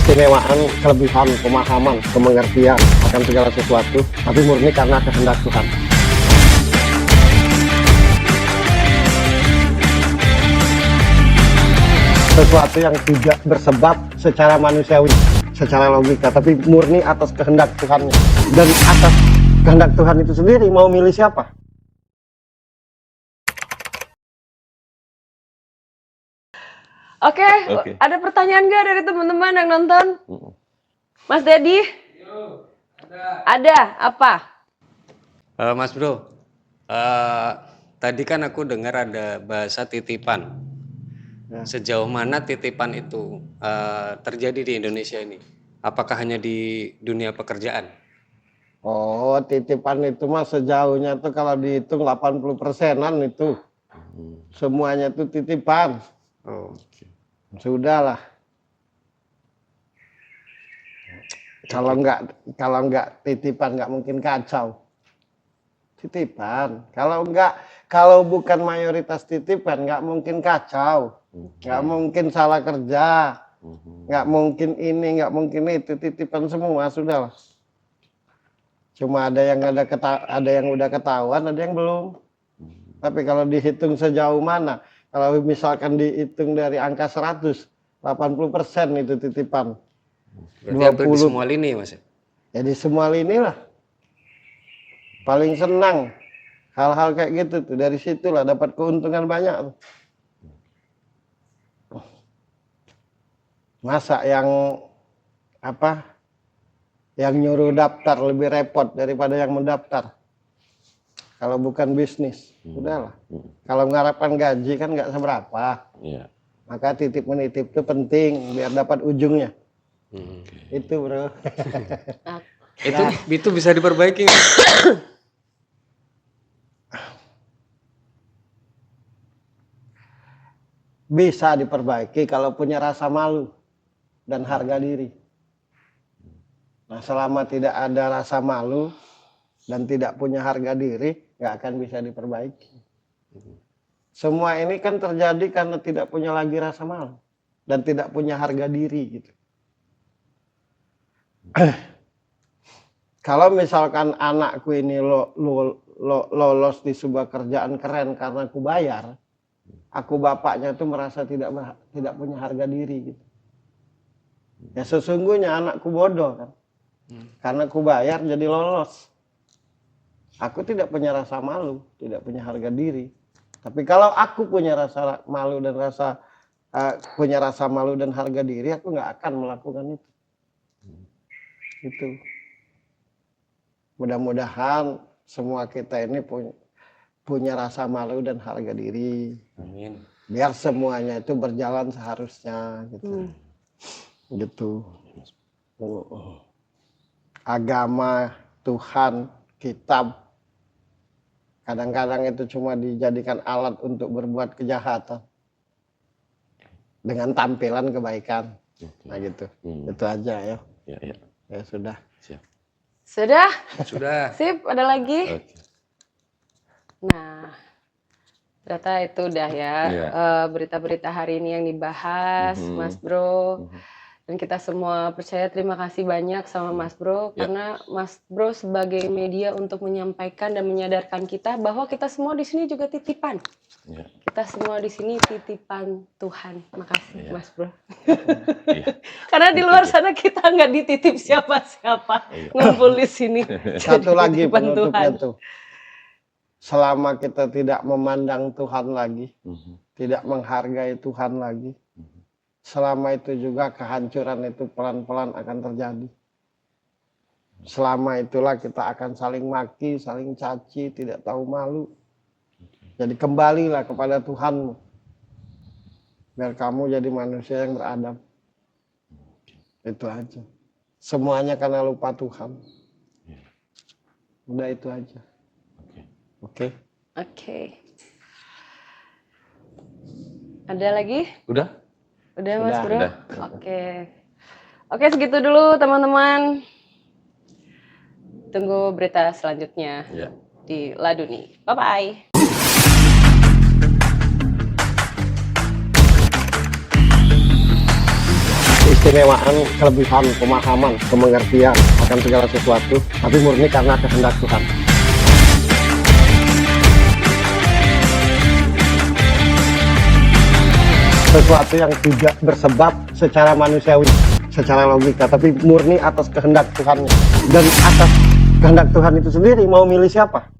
keistimewaan, kelebihan, pemahaman, kemengertian akan segala sesuatu, tapi murni karena kehendak Tuhan. Sesuatu yang tidak bersebab secara manusiawi, secara logika, tapi murni atas kehendak Tuhan. Dan atas kehendak Tuhan itu sendiri mau milih siapa? Oke. Ada pertanyaan nggak dari teman-teman yang nonton? Mas Dedi? Ada. Apa? Mas Bro, tadi kan aku dengar ada bahasa titipan. Sejauh mana titipan itu terjadi di Indonesia ini? Apakah hanya di dunia pekerjaan? Oh, titipan itu mah sejauhnya tuh kalau dihitung 80%-an itu. Semuanya itu titipan. Oh, Sudahlah. Kalau nggak titipan nggak mungkin kacau. Titipan. Kalau bukan mayoritas titipan nggak mungkin kacau. Nggak mungkin salah kerja. Nggak mungkin ini, nggak mungkin itu. Titipan semua, sudahlah. Cuma ada yang udah ketahuan, ada yang belum. Tapi kalau dihitung sejauh mana? Kalau misalkan dihitung dari angka 100, 80% itu titipan. Berarti hampir di semua lini, Mas? Ya di semua lini lah. Paling senang hal-hal kayak gitu tuh. Dari situlah dapat keuntungan banyak. Masa yang nyuruh daftar lebih repot daripada yang mendaftar. Kalau bukan bisnis, udahlah. Kalau mengharapkan gaji kan nggak seberapa. Iya. Maka titip menitip itu penting biar dapat ujungnya. Itu bro. Itu bisa diperbaiki. Bisa diperbaiki kalau punya rasa malu dan harga diri. Nah, selama tidak ada rasa malu dan tidak punya harga diri, nggak akan bisa diperbaiki. Semua ini kan terjadi karena tidak punya lagi rasa malu dan tidak punya harga diri gitu. Kalau misalkan anakku ini lolos di sebuah kerjaan keren karena aku bayar, aku bapaknya tuh merasa tidak punya harga diri gitu. Ya sesungguhnya anakku bodoh kan, karena aku bayar jadi lolos. Aku tidak punya rasa malu, tidak punya harga diri. Tapi kalau aku punya rasa malu dan harga diri, aku nggak akan melakukan itu. Itu. Mudah-mudahan semua kita ini punya rasa malu dan harga diri. Amin. Biar semuanya itu berjalan seharusnya gitu. Gitu. Agama, Tuhan, kitab, kadang-kadang itu cuma dijadikan alat untuk berbuat kejahatan dengan tampilan kebaikan. Nah gitu. Itu aja ya. Ya. Ya sudah. Siap. Sudah? Sudah. Sip, ada lagi? Oke. Nah, ternyata itu udah ya. Iya. Berita-berita hari ini yang dibahas, Mas Bro. Dan kita semua percaya terima kasih banyak sama Mas Bro. Ya. Karena Mas Bro sebagai media untuk menyampaikan dan menyadarkan kita bahwa kita semua di sini juga titipan. Ya. Kita semua di sini titipan Tuhan. Makasih Iya. Mas Bro. Iya. Karena di luar sana kita nggak dititip siapa-siapa. Iya. Ngumpul di sini. Satu Jadi lagi titipan penutupnya Tuhan. tuh. Selama kita tidak memandang Tuhan lagi, tidak menghargai Tuhan lagi, selama itu juga kehancuran itu pelan-pelan akan terjadi. Selama itulah kita akan saling maki, saling caci, tidak tahu malu. Jadi kembalilah kepada Tuhanmu. Biar kamu jadi manusia yang beradab. Itu aja. Semuanya karena lupa Tuhan. Udah itu aja. Oke. Ada lagi? Udah? Udah Mas Bro? Udah. Oke, segitu dulu teman-teman. Tunggu berita selanjutnya Ya. di Laduni. Bye-bye. keistimewaan, kelebihan, pemahaman, pengertian akan segala sesuatu, tapi murni karena kehendak Tuhan. Sesuatu yang tidak bersebab secara manusiawi, secara logika, tapi murni atas kehendak Tuhan. Dan atas kehendak Tuhan itu sendiri mau milih siapa?